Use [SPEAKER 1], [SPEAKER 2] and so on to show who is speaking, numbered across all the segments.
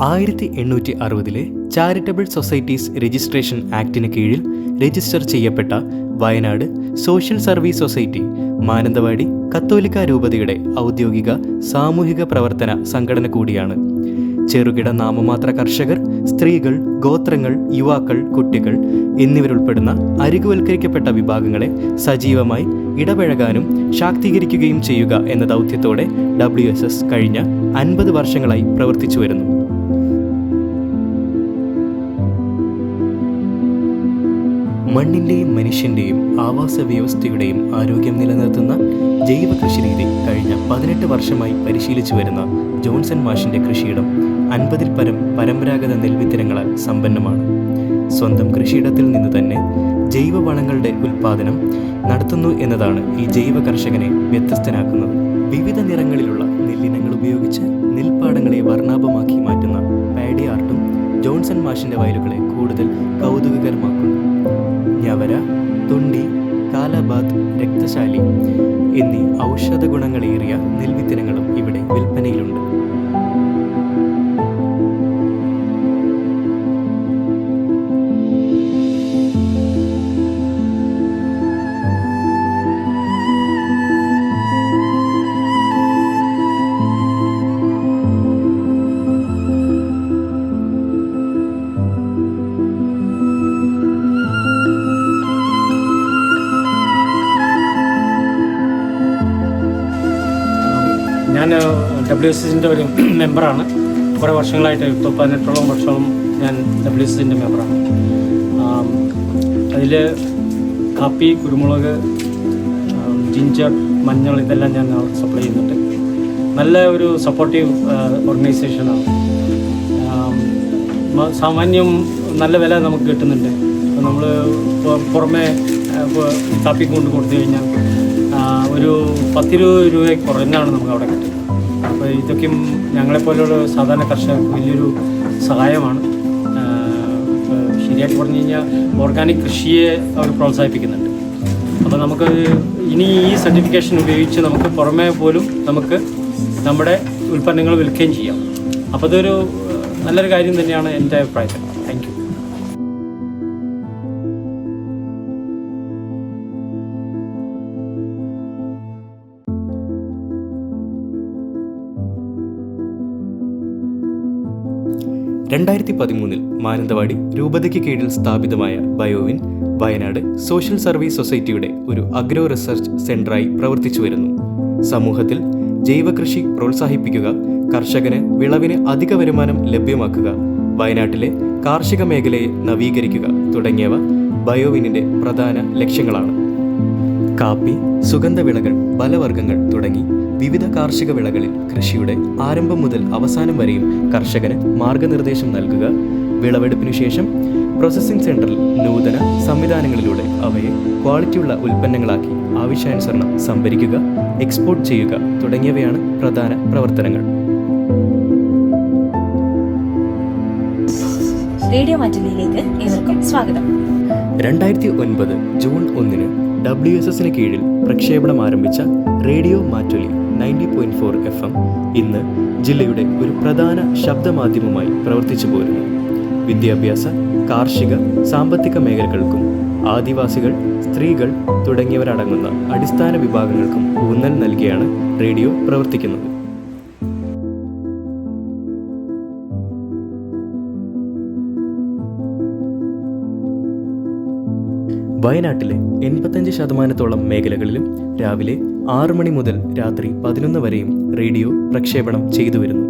[SPEAKER 1] 1860 charitable societies registration ആക്ടിന് കീഴിൽ register ചെയ്യപ്പെട്ട Wayanad social service society Mananthavady കത്തോലിക്ക രൂപതയുടെ ഔദ്യോഗിക സാമൂഹിക പ്രവർത്തന സംഘടന കൂടിയാണ്. ചെറുകിട നാമമാത്ര കർഷകർ, സ്ത്രീകൾ, ഗോത്രങ്ങൾ, യുവാക്കൾ, കുട്ടികൾ എന്നിവരുൾപ്പെടുന്ന അരികുവൽക്കരിക്കപ്പെട്ട വിഭാഗങ്ങളെ സജീവമായി ഇടപഴകാനും ശാക്തീകരിക്കുകയും ചെയ്യുക എന്ന ദൗത്യത്തോടെ WSS കഴിഞ്ഞ 50 വർഷങ്ങളായി പ്രവർത്തിച്ചു വരുന്നു. മണ്ണിൻ്റെയും മനുഷ്യൻ്റെയും ആവാസ വ്യവസ്ഥയുടെയും ആരോഗ്യം നിലനിർത്തുന്ന ജൈവ കൃഷിരീതി കഴിഞ്ഞ 18 വർഷമായി പരിശീലിച്ചു വരുന്ന ജോൺസൺ മാഷിൻ്റെ കൃഷിയിടം 50-ൽ പരം പരമ്പരാഗത നെൽവിത്തിനങ്ങളാൽ സമ്പന്നമാണ്. സ്വന്തം കൃഷിയിടത്തിൽ നിന്ന് തന്നെ ജൈവവളങ്ങളുടെ ഉൽപ്പാദനം നടത്തുന്നു എന്നതാണ് ഈ ജൈവ കർഷകനെ വ്യത്യസ്തനാക്കുന്നത്. വിവിധ നിറങ്ങളിലുള്ള നെല്ലിനങ്ങൾ ഉപയോഗിച്ച് നെൽപ്പാടങ്ങളെ വർണ്ണാഭമാക്കി മാറ്റുന്ന പാഡി ആർട്ടും ജോൺസൺ മാഷിൻ്റെ വയലുകളെ കൂടുതൽ കൗതുകകരമാക്കുന്നു. ഞവര, തൊണ്ടി, കാലാബാദ്, രക്തശാലി എന്നീ ഔഷധ ഗുണങ്ങളേറിയ നെൽവിത്തിനങ്ങളും ഇവിടെ വിൽപ്പനയിലുണ്ട്.
[SPEAKER 2] ഞാൻ WSSൻ്റെ ഒരു മെമ്പറാണ്. കുറേ വർഷങ്ങളായിട്ട് 18ഓളം വർഷവും ഞാൻ WSSൻ്റെ മെമ്പറാണ്. അതിൽ കാപ്പി, കുരുമുളക്, ജിഞ്ചർ, മഞ്ഞൾ ഇതെല്ലാം ഞാൻ സപ്ലൈ ചെയ്യുന്നുണ്ട്. നല്ല ഒരു സപ്പോർട്ടീവ് ഓർഗനൈസേഷനാണ്. സാമാന്യം നല്ല വില നമുക്ക് കിട്ടുന്നുണ്ട്. ഇപ്പോൾ നമ്മൾ പുറമെ കാപ്പിക്ക് കൊണ്ട് കൊടുത്തു കഴിഞ്ഞാൽ ഒരു 10-20 രൂപയ്ക്ക് കുറഞ്ഞാണ് നമുക്ക് അവിടെ കിട്ടുന്നത്. അപ്പോൾ ഇതൊക്കെയും ഞങ്ങളെപ്പോലുള്ള സാധാരണ കർഷകർക്ക് വലിയൊരു സഹായമാണ്. ശരിയായിട്ട് പറഞ്ഞു കഴിഞ്ഞാൽ ഓർഗാനിക് കൃഷിയെ അവർ പ്രോത്സാഹിപ്പിക്കുന്നുണ്ട്. അപ്പോൾ നമുക്ക് ഇനി ഈ സർട്ടിഫിക്കേഷൻ ഉപയോഗിച്ച് നമുക്ക് പുറമേ പോലും നമുക്ക് നമ്മുടെ ഉൽപ്പന്നങ്ങൾ വിൽക്കുകയും ചെയ്യാം. അപ്പോൾ അതൊരു നല്ലൊരു കാര്യം തന്നെയാണ് എൻ്റെ അഭിപ്രായത്തിൽ. Thank you.
[SPEAKER 1] മാനന്തവാടി രൂപതയ്ക്ക് കീഴിൽ സ്ഥാപിതമായ ബയോവിൻ വയനാട് സോഷ്യൽ സർവീസ് സൊസൈറ്റിയുടെ ഒരു അഗ്രോ റിസർച്ച് സെന്ററായി പ്രവർത്തിച്ചു വരുന്നു. സമൂഹത്തിൽ ജൈവകൃഷി പ്രോത്സാഹിപ്പിക്കുക, കർഷകന് വിളവിന് അധിക വരുമാനം ലഭ്യമാക്കുക, വയനാട്ടിലെ കാർഷിക മേഖലയെ നവീകരിക്കുക തുടങ്ങിയവ ബയോവിനിന്റെ പ്രധാന ലക്ഷ്യങ്ങളാണ്. കാപ്പി, സുഗന്ധവിളകൾ, ഫലവർഗ്ഗങ്ങൾ തുടങ്ങി വിവിധ കാർഷിക വിളകളിൽ കൃഷിയുടെ ആരംഭം മുതൽ അവസാനം വരെയും കർഷകന് മാർഗനിർദ്ദേശം നൽകുക, വിളവെടുപ്പിനു ശേഷം പ്രോസസ്സിംഗ് സെന്ററിൽ നൂതന സംവിധാനങ്ങളിലൂടെ അവയെ ക്വാളിറ്റിയുള്ള ഉൽപ്പന്നങ്ങളാക്കി ആവശ്യാനുസരണം സംഭരിക്കുക, എക്സ്പോർട്ട് ചെയ്യുക തുടങ്ങിയവയാണ് പ്രധാന പ്രവർത്തനങ്ങൾ.
[SPEAKER 3] റേഡിയോ മാറ്റുലിയിലേക്ക് ഏവർക്കും സ്വാഗതം.
[SPEAKER 1] 2009 ജൂൺ 1 WSSന് കീഴിൽ പ്രക്ഷേപണം ആരംഭിച്ച റേഡിയോ മാറ്റുലി 90.4 FM ഇന്ന് ജില്ലയുടെ ഒരു പ്രധാന ശബ്ദമാധ്യമമായി പ്രവർത്തിച്ചു പോരുന്നു. വിദ്യാഭ്യാസ, കാർഷിക, സാമ്പത്തിക മേഖലകൾക്കും ആദിവാസികൾ, സ്ത്രീകൾ തുടങ്ങിയവരടങ്ങുന്ന അടിസ്ഥാന വിഭാഗങ്ങൾക്കും ഊന്നൽ നൽകിയാണ് റേഡിയോ പ്രവർത്തിക്കുന്നത്. വയനാട്ടിലെ 85% മേഖലകളിലും രാവിലെ 6 മണി മുതൽ രാത്രി 11 വരെയും റേഡിയോ പ്രക്ഷേപണം ചെയ്തു വരുന്നു.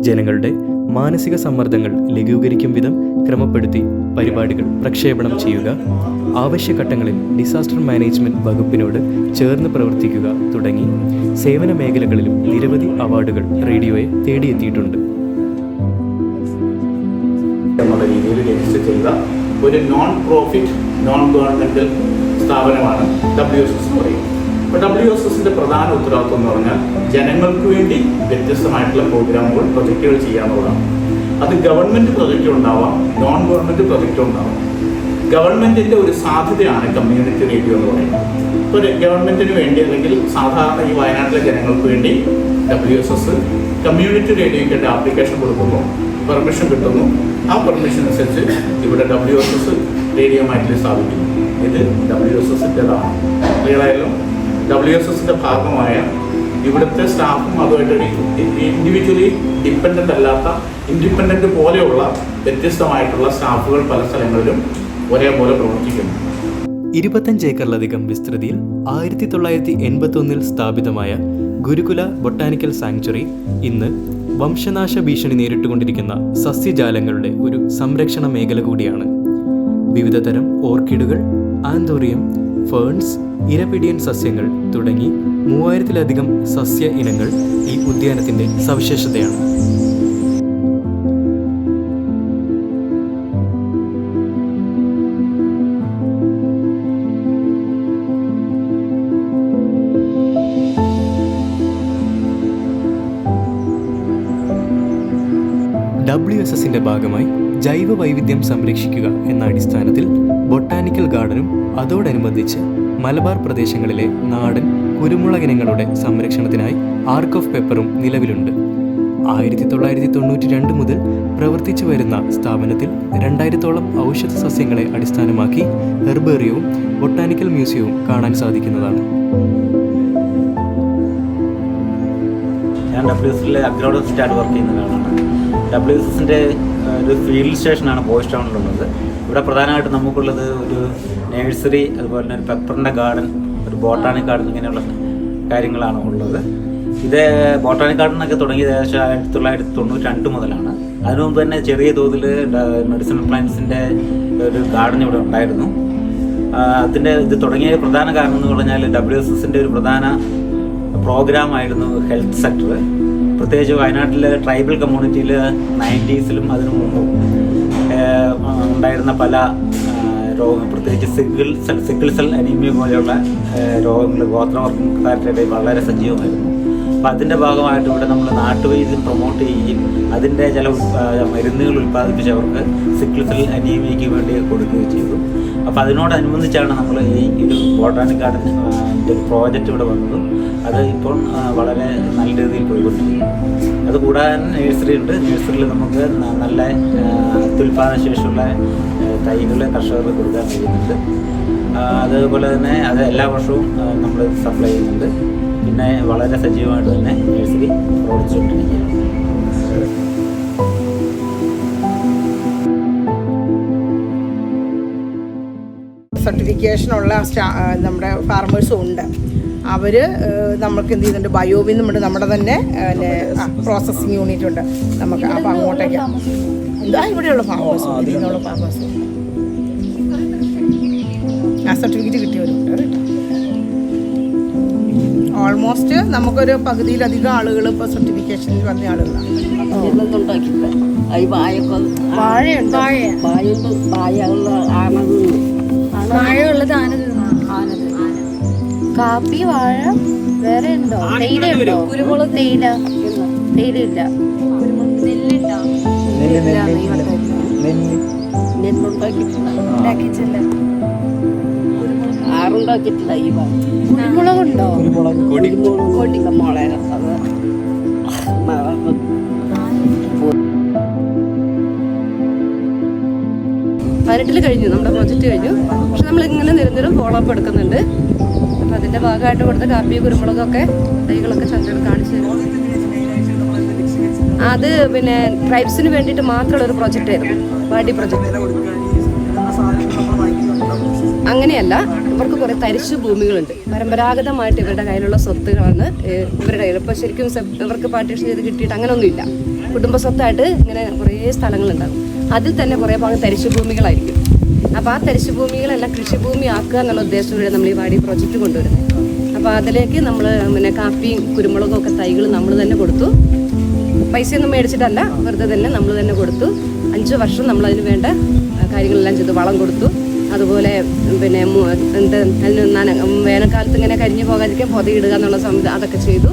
[SPEAKER 1] ജനങ്ങളുടെ മാനസിക സമ്മർദ്ദങ്ങൾ ലഘൂകരിക്കും വിധം ക്രമപ്പെടുത്തി പരിപാടികൾ പ്രക്ഷേപണം ചെയ്യുക, ആവശ്യഘട്ടങ്ങളിൽ ഡിസാസ്റ്റർ മാനേജ്മെന്റ് വകുപ്പിനോട് ചേർന്ന് പ്രവർത്തിക്കുക തുടങ്ങി സേവന മേഖലകളിലും നിരവധി അവാർഡുകൾ റേഡിയോയെ തേടിയെത്തിയിട്ടുണ്ട്.
[SPEAKER 4] ഒരു നോൺ പ്രോഫിറ്റ് നോൺ ഗവൺമെൻറ്റൽ സ്ഥാപനമാണ് WSS എന്ന് പറയുന്നത്. അപ്പോൾ WSSൻ്റെ പ്രധാന ഉത്തരവാദിത്വം എന്ന് പറഞ്ഞാൽ ജനങ്ങൾക്ക് വേണ്ടി വ്യത്യസ്തമായിട്ടുള്ള പ്രോഗ്രാമുകൾ, പ്രൊജക്റ്റുകൾ ചെയ്യാനുള്ളതാണ്. അത് ഗവൺമെൻറ് പ്രൊജക്റ്റ് ഉണ്ടാവാം, നോൺ ഗവൺമെൻറ് പ്രൊജക്റ്റ് ഉണ്ടാവാം. ഗവൺമെൻറ്റിൻ്റെ ഒരു സാധ്യതയാണ് കമ്മ്യൂണിറ്റി റേഡിയോ എന്ന് പറയുന്നത്. ഇപ്പോൾ ഗവൺമെൻറ്റിന് വേണ്ടി അല്ലെങ്കിൽ സാധാരണ ഈ വയനാട്ടിലെ ജനങ്ങൾക്ക് വേണ്ടി WSS കമ്മ്യൂണിറ്റി റേഡിയോയ്ക്ക് ആപ്ലിക്കേഷൻ കൊടുക്കുമ്പോൾ പെർമിഷൻ കിട്ടുന്നു. ആ പെർമിഷൻ അനുസരിച്ച് ഇവിടെ WSS റേഡിയോ മാറ്റിൽ സ്ഥാപിക്കുന്നു. ഇത് WSSൻ്റെതാണ്. ക്ലിയറായാലും WSSൻ്റെ ഭാഗമായ ഇവിടുത്തെ സ്റ്റാഫും അതുമായിട്ട് ഇൻഡിവിജ്വലി ഡിപ്പെൻഡൻ്റ് അല്ലാത്ത ഇൻഡിപെൻഡൻ്റ് പോലെയുള്ള വ്യത്യസ്തമായിട്ടുള്ള സ്റ്റാഫുകൾ പല സ്ഥലങ്ങളിലും ഒരേപോലെ പ്രവർത്തിക്കുന്നു.
[SPEAKER 1] 25 ഏക്കറിലധികം വിസ്തൃതിയിൽ 1981 സ്ഥാപിതമായ ഗുരുകുല ബൊട്ടാനിക്കൽ സാങ്ച്വറി ഇന്ന് വംശനാശ ഭീഷണി നേരിട്ടുകൊണ്ടിരിക്കുന്ന സസ്യജാലങ്ങളുടെ ഒരു സംരക്ഷണ മേഖല കൂടിയാണ്. വിവിധതരം ഓർക്കിഡുകൾ, ആന്തോറിയം, ഫേൺസ്, ഇരപിടിയൻ സസ്യങ്ങൾ തുടങ്ങി 3000-ലധികം സസ്യ ഇനങ്ങൾ ഈ ഉദ്യാനത്തിൻ്റെ സവിശേഷതയാണ്. WSSൻ്റെ ഭാഗമായി ജൈവ വൈവിധ്യം സംരക്ഷിക്കുക എന്ന അടിസ്ഥാനത്തിൽ ബൊട്ടാനിക്കൽ ഗാർഡനും അതോടനുബന്ധിച്ച് മലബാർ പ്രദേശങ്ങളിലെ നാടൻ കുരുമുളകിനങ്ങളുടെ സംരക്ഷണത്തിനായി ആർക്ക് ഓഫ് പെപ്പറും നിലവിലുണ്ട്. 1992 മുതൽ പ്രവർത്തിച്ചു വരുന്ന സ്ഥാപനത്തിൽ 2000-ഓളം ഔഷധ സസ്യങ്ങളെ അടിസ്ഥാനമാക്കി ഹെർബേറിയവും ബൊട്ടാനിക്കൽ മ്യൂസിയവും കാണാൻ സാധിക്കുന്നതാണ്.
[SPEAKER 5] ഞാൻ WSSലെ അഗ്രോണമിസ്റ്റായിട്ട് വർക്ക് ചെയ്യുന്ന ഒരാളാണ്. WSSൻ്റെ ഒരു ഫീൽഡ് സ്റ്റേഷനാണ് ബോയ്സ് ടൗണിലുള്ളത്. ഇവിടെ പ്രധാനമായിട്ട് നമുക്കുള്ളത് ഒരു നേഴ്സറി, അതുപോലെ തന്നെ ഒരു പെപ്പറിൻ്റെ ഗാർഡൻ, ഒരു ബോട്ടാണിക് ഗാർഡൻ, ഇങ്ങനെയുള്ള കാര്യങ്ങളാണ് ഉള്ളത്. ഇത് ബോട്ടാണിക് ഗാർഡനൊക്കെ തുടങ്ങിയത് ഏകദേശം 1992 മുതലാണ്. അതിനു മുമ്പ് തന്നെ ചെറിയ തോതിൽ മെഡിസിനൽ പ്ലാന്റ്സിൻ്റെ ഒരു ഗാർഡൻ ഇവിടെ ഉണ്ടായിരുന്നു. അതിൻ്റെ ഇത് തുടങ്ങിയ പ്രധാന കാരണം എന്ന് പറഞ്ഞാൽ WSSൻ്റെ ഒരു പ്രധാന പ്രോഗ്രാമായിരുന്നു ഹെൽത്ത് സെക്ടർ. പ്രത്യേകിച്ച് വയനാട്ടിലെ ട്രൈബൽ കമ്മ്യൂണിറ്റിയിൽ 90s അതിനു മുമ്പും ഉണ്ടായിരുന്ന പല രോഗങ്ങൾ, പ്രത്യേകിച്ച് സിക്കിൾ സെൽ അനീമിയ പോലെയുള്ള രോഗങ്ങൾ ഗോത്രവർഗക്കാരുടെ ഇടയിൽ വളരെ സജീവമായിരുന്നു. അപ്പോൾ അതിൻ്റെ ഭാഗമായിട്ട് ഇവിടെ നമ്മൾ നാട്ടുവൈദ്യം പ്രൊമോട്ട് ചെയ്യുകയും അതിൻ്റെ ചില മരുന്നുകൾ ഉൽപ്പാദിപ്പിച്ച് അവർക്ക് സിക്കിൾ സെൽ അനീമിയയ്ക്ക് വേണ്ടി കൊടുക്കുകയും ചെയ്തു. അപ്പോൾ അതിനോടനുബന്ധിച്ചാണ് നമ്മൾ ഈ ഒരു ബോട്ടാണിക് ഗാർഡൻ ഒരു പ്രോജക്റ്റ് ഇവിടെ വന്നതും അത് ഇപ്പോൾ വളരെ നല്ല രീതിയിൽ പോയിക്കൊണ്ടിരിക്കുന്നു. അതുകൂടാതെ നേഴ്സറി ഉണ്ട്. നേഴ്സറിയിൽ നമുക്ക് നല്ല അത്യുൽപാദന ശേഷിയുള്ള തൈകൾ കർഷകർക്ക് കൊടുക്കാൻ കഴിയുന്നുണ്ട്. അതുപോലെ തന്നെ അത് എല്ലാ വർഷവും നമ്മൾ സപ്ലൈ ചെയ്യുന്നുണ്ട്. പിന്നെ വളരെ സജീവമായിട്ട് തന്നെ നേഴ്സറി പ്രവർത്തിച്ചുകൊണ്ടിരിക്കുകയാണ്.
[SPEAKER 6] സർട്ടിഫിക്കേഷനുള്ള നമ്മുടെ ഫാർമേഴ്സും ഉണ്ട്. അവർ നമുക്ക് എന്ത് ചെയ്യുന്നുണ്ട്, ബയോവിൻ നമ്മുടെ തന്നെ പ്രോസസ്സിങ് യൂണിറ്റ് ഉണ്ട് നമുക്ക്. അപ്പോൾ അങ്ങോട്ടേക്ക് ഇവിടെയുള്ള ഫാർമേഴ്സും ഇതിനുള്ള ഫാർമേഴ്സും ആ സർട്ടിഫിക്കറ്റ് കിട്ടിയവരുണ്ട് കേട്ടോ. ഓൾമോസ്റ്റ് നമുക്കൊരു പകുതിയിലധികം ആളുകൾ ഇപ്പോൾ സർട്ടിഫിക്കേഷനിൽ വന്ന ആളുകളാണ്.
[SPEAKER 3] വാഴയുള്ളത് കാപ്പി, വാഴ, വേറെ ഉണ്ടോ? തേയില ഉണ്ടോ? കുരുമുളക്, തേയില ഇല്ല. ആറുണ്ടാക്കിയിട്ടില്ല. ഈ കുരുമുളകുണ്ടോ? കൊടിക്ക മോളെ
[SPEAKER 7] പതിനെട്ടിൽ കഴിഞ്ഞു നമ്മുടെ പ്രോജക്റ്റ് കഴിഞ്ഞു. പക്ഷെ നമ്മളിങ്ങനെ നിരന്തരം ഫോളോ അപ്പ് എടുക്കുന്നുണ്ട്. അപ്പം അതിൻ്റെ ഭാഗമായിട്ട് കൊടുത്ത കാപ്പി, കുരുമുളകൊക്കെ തൈകളൊക്കെ ചന്ദ്രൻ കാണിച്ചു തരും. അത് പിന്നെ ട്രൈബ്സിന് വേണ്ടിയിട്ട് മാത്രമുള്ള ഒരു പ്രോജക്റ്റ് ആയിരുന്നു, വാടി പ്രോജക്റ്റ്. അങ്ങനെയല്ല, ഇവർക്ക് കുറേ തരിശു ഭൂമികളുണ്ട്. പരമ്പരാഗതമായിട്ട് ഇവരുടെ കയ്യിലുള്ള സ്വത്തുകളാണ് ഇവരുടെ കയ്യിൽ. ഇപ്പോൾ ശരിക്കും ഇവർക്ക് പാർട്ടീഷൻ ചെയ്ത് കിട്ടിയിട്ട് അങ്ങനെയൊന്നുമില്ല. കുടുംബ സ്വത്തായിട്ട് ഇങ്ങനെ കുറേ സ്ഥലങ്ങളുണ്ടാകും. അതിൽ തന്നെ കുറേ ഭാഗം തരിശു ഭൂമികളായിരിക്കും. അപ്പോൾ ആ തരിശു ഭൂമികളെല്ലാം കൃഷിഭൂമി ആക്കുക എന്നുള്ള ഉദ്ദേശത്തോടെ നമ്മൾ ഈ വാടി പ്രോജക്റ്റ് കൊണ്ടുവരുന്നത്. അപ്പോൾ അതിലേക്ക് നമ്മൾ പിന്നെ കാപ്പിയും കുരുമുളകും ഒക്കെ തൈകൾ നമ്മൾ തന്നെ കൊടുത്തു. പൈസയൊന്നും മേടിച്ചിട്ടല്ല, വെറുതെ തന്നെ നമ്മൾ തന്നെ കൊടുത്തു. 5 വർഷം നമ്മളതിന് വേണ്ട കാര്യങ്ങളെല്ലാം ചെയ്തു. വളം കൊടുത്തു. അതുപോലെ പിന്നെ വേനൽക്കാലത്ത് ഇങ്ങനെ കരിഞ്ഞു പോകാതിരിക്കാൻ പൊതയിടുക എന്നുള്ള സംവിധാനം അതൊക്കെ ചെയ്തു.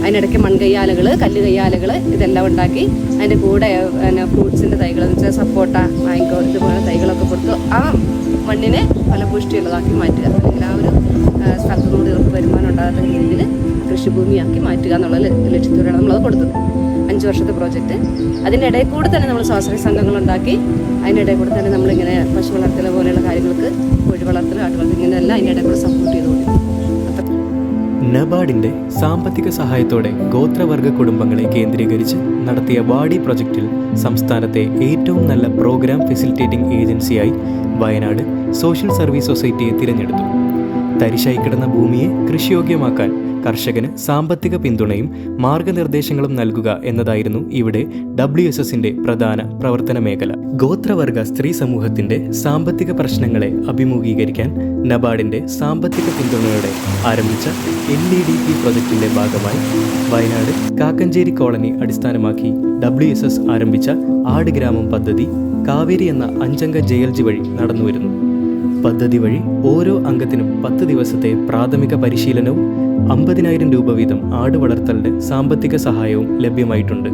[SPEAKER 7] അതിനിടയ്ക്ക് മൺകയ്യാലകൾ, കല്ല് കയ്യാലകൾ ഇതെല്ലാം ഉണ്ടാക്കി അതിൻ്റെ കൂടെ പിന്നെ ഫ്രൂട്ട്സിൻ്റെ തൈകൾ എന്ന് വെച്ചാൽ സപ്പോട്ട, മാങ്കോ ഇതുപോലെ തൈകളൊക്കെ കൊടുത്തു ആ മണ്ണിനെ ഫലപുഷ്ടിയുള്ളതാക്കി മാറ്റുക. അല്ലെങ്കിൽ ആ ഒരു സ്ഥലത്തുനിന്ന് ഇവർക്ക് വരുമാനം ഉണ്ടാകാത്ത രീതിയിൽ കൃഷിഭൂമിയാക്കി മാറ്റുക എന്നുള്ള ലക്ഷ്യത്തോടെയാണ് നമ്മളത് കൊടുത്തത്. 5 വർഷത്തെ പ്രോജക്റ്റ്. അതിൻ്റെ ഇടയിൽ കൂടെ തന്നെ നമ്മൾ സ്വാശ്രയ സംഘങ്ങളുണ്ടാക്കി, അതിൻ്റെ ഇടയിൽ കൂടെ തന്നെ നമ്മളിങ്ങനെ പശു വളർത്തൽ പോലെയുള്ള കാര്യങ്ങൾക്ക്, കോഴി വളർത്തൽ, ആട് വളർത്തൽ, ഇങ്ങനെയെല്ലാം അതിൻ്റെ ഇടയിൽ കൂടെ സപ്പോർട്ട് ചെയ്തുകൊണ്ടിരിക്കും.
[SPEAKER 1] നബാർഡിന്റെ സാമ്പത്തിക സഹായത്തോടെ ഗോത്രവർഗ കുടുംബങ്ങളെ കേന്ദ്രീകരിച്ച് നടത്തിയ വാടി പ്രൊജക്റ്റിൽ സംസ്ഥാനത്തെ ഏറ്റവും നല്ല പ്രോഗ്രാം ഫെസിലിറ്റേറ്റിംഗ് ഏജൻസിയായി വയനാട് സോഷ്യൽ സർവീസ് സൊസൈറ്റിയെ തിരഞ്ഞെടുത്തു. തരിശായി കിടന്ന ഭൂമിയെ കൃഷിയോഗ്യമാക്കാൻ കർഷകന് സാമ്പത്തിക പിന്തുണയും മാർഗനിർദ്ദേശങ്ങളും നൽകുക എന്നതായിരുന്നു ഇവിടെ WSSന്റെ പ്രധാന പ്രവർത്തന മേഖല. ഗോത്രവർഗ സ്ത്രീ സമൂഹത്തിന്റെ സാമ്പത്തിക പ്രശ്നങ്ങളെ അഭിമുഖീകരിക്കാൻ നബാർഡിന്റെ സാമ്പത്തിക പിന്തുണയോടെ ആരംഭിച്ച LEDP പ്രൊജക്ടിന്റെ ഭാഗമായി വയനാട് കാക്കഞ്ചേരി കോളനി അടിസ്ഥാനമാക്കി WSS ആരംഭിച്ച ആട് ഗ്രാമം പദ്ധതി കാവേരി എന്ന 5-അംഗ JLG വഴി നടന്നുവരുന്നു. പദ്ധതി വഴി ഓരോ അംഗത്തിനും 10 ദിവസത്തെ പ്രാഥമിക പരിശീലനവും 50,000 രൂപ വീതം ആട് വളർത്തലിന്റെ സാമ്പത്തിക സഹായവും ലഭ്യമായിട്ടുണ്ട്.